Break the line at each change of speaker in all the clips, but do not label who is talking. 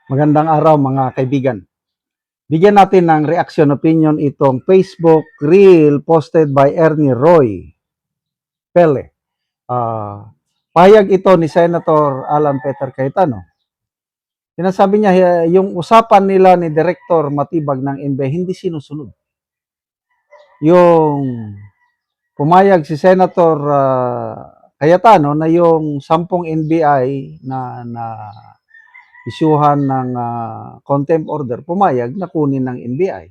Magandang araw mga kaibigan. Bigyan natin ng reaction opinion itong Facebook reel posted by Ernie Roy Pele. Pahayag ito ni Senator Alan Peter Cayetano. Sinasabi niya yung usapan nila ni Director Matibag ng NBI hindi sinusunod. Yung pumayag si Senator Cayetano na yung 10 NBI na isyuhan ng contempt order, pumayag na kunin ng NBI.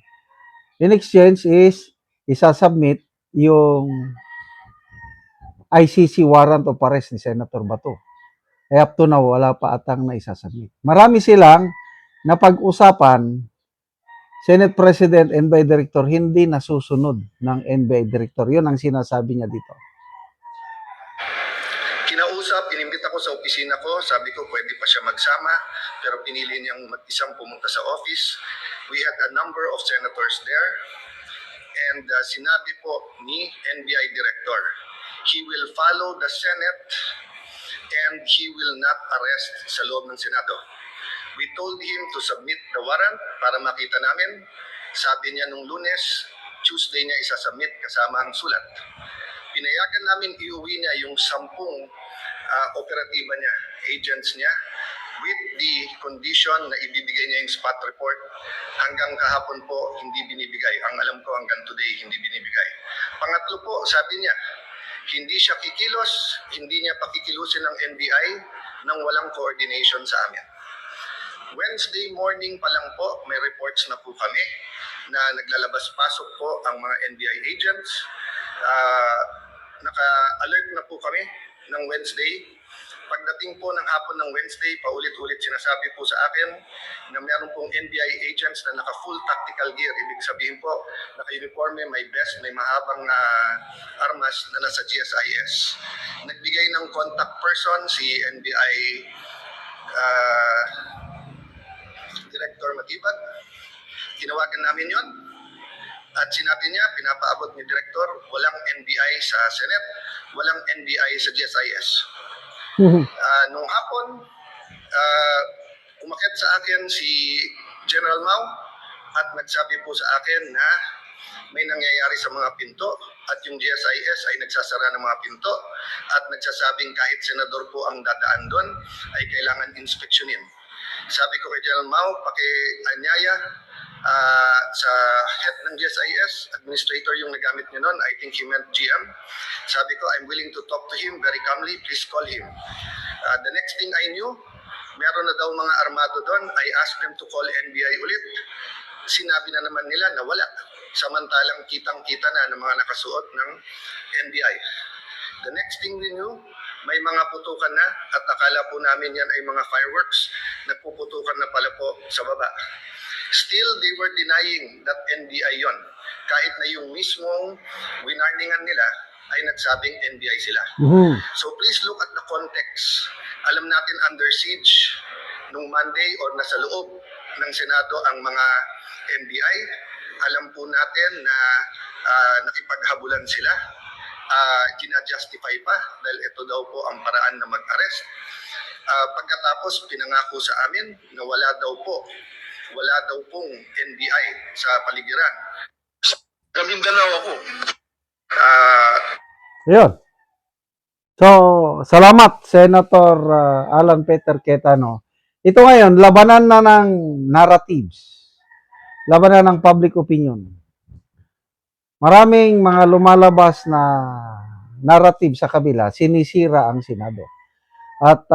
In exchange is isasubmit yung ICC warrant of arrest ni Senator Bato. Eh up to now, wala pa atang na isasubmit. Marami silang napag-usapan, Senate President, NBI Director, hindi nasusunod ng NBI Director. Yun ang sinasabi niya dito.
Kinausap, inimbit ako sa opisina ko, sabi ko pwede pa siya magsama, pero pinili niyang mag-isang pumunta sa office. We had a number of senators there, and sinabi po ni NBI Director, he will follow the Senate and he will not arrest sa loob ng Senado. We told him to submit the warrant para makita namin. Sabi niya nung Lunes, Tuesday niya isasubmit kasama ang sulat. Pinayagan namin iuwi niya yung 10 operatiba niya, agents niya, with the condition na ibibigay niya yung spot report. Hanggang kahapon po, hindi binibigay. Ang alam ko hanggang today, hindi binibigay. Pangatlo po, sabi niya, hindi siya kikilos, hindi niya pakikilusin ng NBI nang walang coordination sa amin. Wednesday morning pa lang po, may reports na po kami na naglalabas-pasok po ang mga NBI agents. Naka-alert na po kami ng Wednesday. Pagdating po ng hapon ng Wednesday, paulit-ulit sinasabi po sa akin na meron pong NBI agents na naka-full tactical gear. Ibig sabihin po, naka-uniforme, may vest, may mahabang armas na nasa GSIS. Nagbigay ng contact person si NBI Director Matibag. Tinawagan namin yon. At sinabi niya, pinapaabot ni Director, walang NBI sa Senate, walang NBI sa GSIS. Nung hapon, umakyat sa akin si General Mau at nagsabi po sa akin na may nangyayari sa mga pinto at yung GSIS ay nagsasara ng mga pinto at nagsasabing kahit senador po ang dadaan doon ay kailangan inspeksyonin. Sabi ko kay General Mau, paki-anyaya sa head ng GSIS, administrator yung nagamit niya noon, I think he meant GM. Sabi ko, I'm willing to talk to him very calmly, please call him. The next thing I knew, meron na daw mga armado doon, I asked them to call NBI ulit. Sinabi na naman nila na wala, samantalang kitang-kita na ng mga nakasuot ng NBI. The next thing we knew, may mga putukan na at akala po namin yan ay mga fireworks, nagpuputukan na pala po sa baba. Still, they were denying that NBI yon. Kahit na yung mismong winarningan nila ay nagsabing NBI sila. So please look at the context. Alam natin under siege nung Monday or nasa loob ng Senado ang mga NBI. Alam po natin na nakipaghabulan sila. Gina-justify pa dahil ito daw po ang paraan na mag-arrest. Pagkatapos pinangako sa amin na wala daw pong NBI sa paligiran. Mindanao ako.
Yun. So, salamat Senator Alan Peter Cayetano. Ito ngayon, labanan na ng narratives. Labanan ng public opinion. Maraming mga lumalabas na narrative sa kabila, sinisira ang Senado. At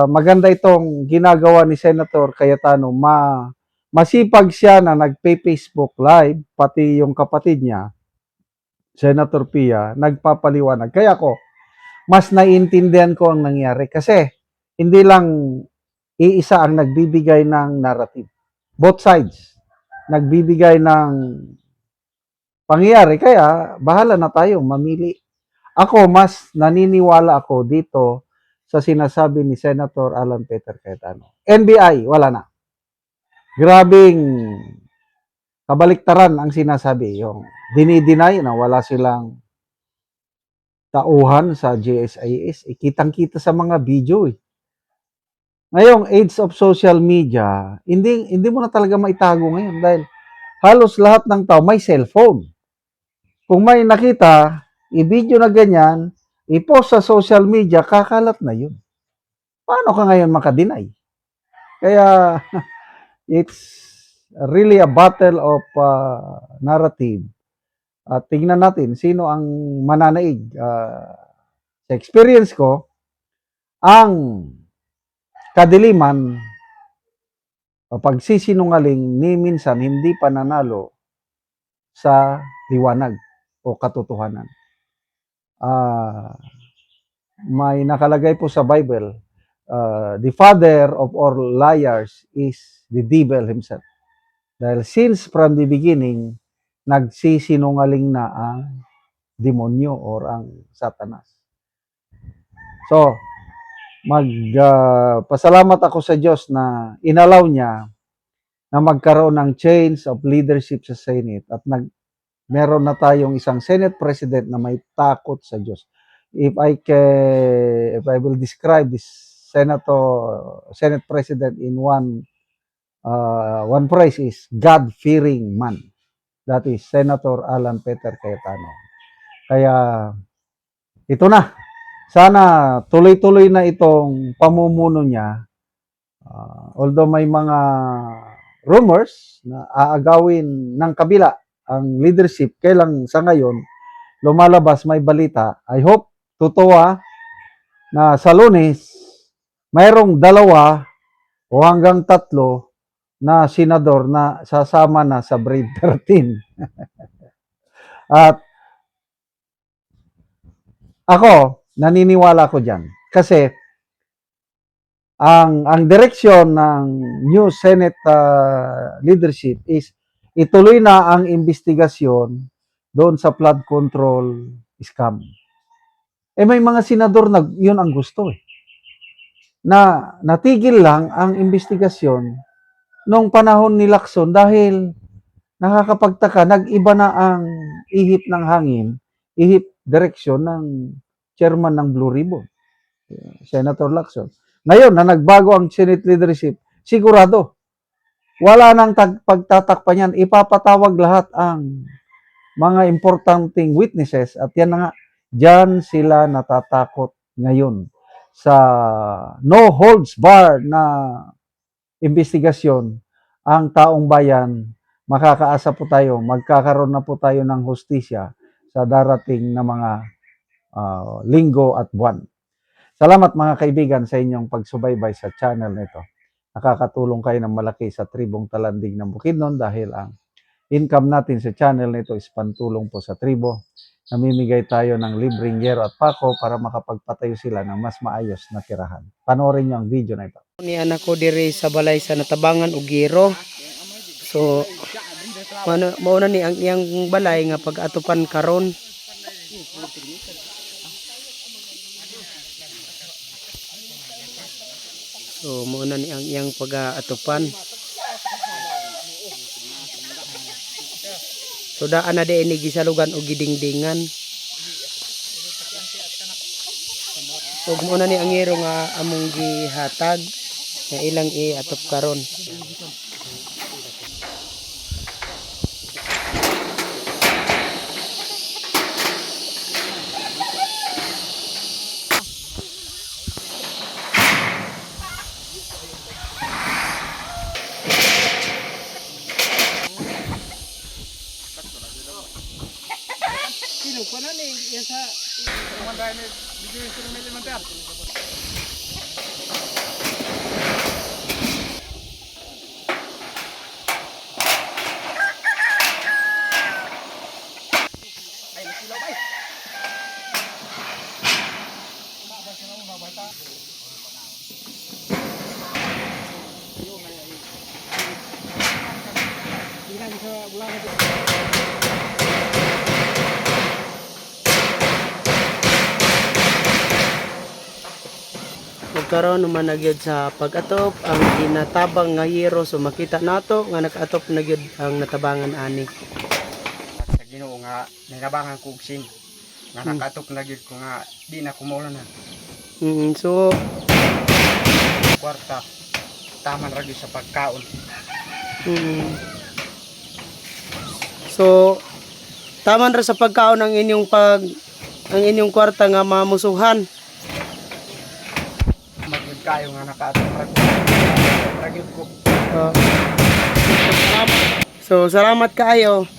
maganda itong ginagawa ni Senator Cayetano. Masipag siya na nagpe-Facebook live, pati yung kapatid niya, Senator Pia, nagpapaliwanag. Kaya ko, mas naiintindihan ko ang nangyari. Kasi, hindi lang iisa ang nagbibigay ng narrative. Both sides, nagbibigay ng pangyayari. Kaya, bahala na tayo mamili. Ako, mas naniniwala ako dito sa sinasabi ni Senator Alan Peter Cayetano. NBI, wala na. Grabing kabaliktaran ang sinasabi. Yung dinideny na wala silang tauhan sa GSIS. Kitang-kita sa mga video. Ngayong age of social media, hindi mo na talaga maitago ngayon dahil halos lahat ng tao may cellphone. Kung may nakita, i-video na ganyan, i-post sa social media, kakalat na yun. Paano ka ngayon makadeny? Kaya it's really a battle of narrative. At tingnan natin sino ang mananaig. Sa experience ko, ang kadiliman o pagsisinungaling ni minsan hindi pananalo sa liwanag o katotohanan. May nakalagay po sa Bible, the father of all liars is the devil himself. Dahil since from the beginning, nagsisinungaling na ang demonyo or ang satanas. So, pasalamat ako sa Diyos na inalaw niya na magkaroon ng change of leadership sa Senate at meron na tayong isang Senate President na may takot sa Diyos. If I will describe this Senate President in one phrase is God-fearing man. That is Senator Alan Peter Cayetano. Kaya ito na. Sana tuloy-tuloy na itong pamumuno niya. Although may mga rumors na aagawin ng kabila ang leadership, kailang sa ngayon lumalabas may balita. I hope totoo na sa Lunes mayroong 2 o hanggang 3 na senador na sasama na sa Brave 13. At ako, naniniwala ko dyan. Kasi ang direksyon ng new Senate leadership is ituloy na ang investigasyon doon sa flood control scam. May mga senador na yun ang gusto na natigil lang ang investigasyon noong panahon ni Lacson dahil nakakapagtaka, nag-iba na ang ihip ng hangin, ihip direksyon ng chairman ng Blue Ribbon, Senator Lacson. Ngayon, na nagbago ang Senate leadership, sigurado, wala nang pagtatakpan yan. Ipapatawag lahat ang mga importanteng witnesses at yan na nga, dyan sila natatakot ngayon sa no holds barred na investigasyon. Ang taong bayan, makakaasa po tayo, magkakaroon na po tayo ng hustisya sa darating na mga linggo at buwan. Salamat mga kaibigan sa inyong pagsubaybay sa channel nito. Nakakatulong kayo ng malaki sa tribong Talanding ng Bukidnon dahil ang income natin sa channel nito is pantulong po sa tribo. Namimigay tayo ng libreng yero at pako para makapagpatayo sila ng mas maayos na tirahan. Panoorin niyo ang video na ito.
Ni anak ko diri sa balay sa Natabangan ug Giro. So mao na ni ang iyang balay nga pag-atupan karon. So mao na ni ang iyang pag-atupan. So daan na di ini gisalugan og gidingdingan. Ug mao na ni ang iro nga among gihatag nga ilang i-atop karon. Sino pa na ni yan sa manday ni video instrument elementar. Magkaroon naman na gyud sa pag-atop ang ginatabang nga hero, so makita nato nga nag-atop na gyud ang natabangan ani.
Sa Ginoo nga ninabangan kog sing nga nakatok na gyud ko nga di na kumula na.
So
kwarta taman ra gyud sa pagkaon.
Mm. So taman ra sa pagkaon ang inyong kwarta nga mamusuhan.
Magud kayo nga nakaatong ra gyud ko.
So salamat kayo.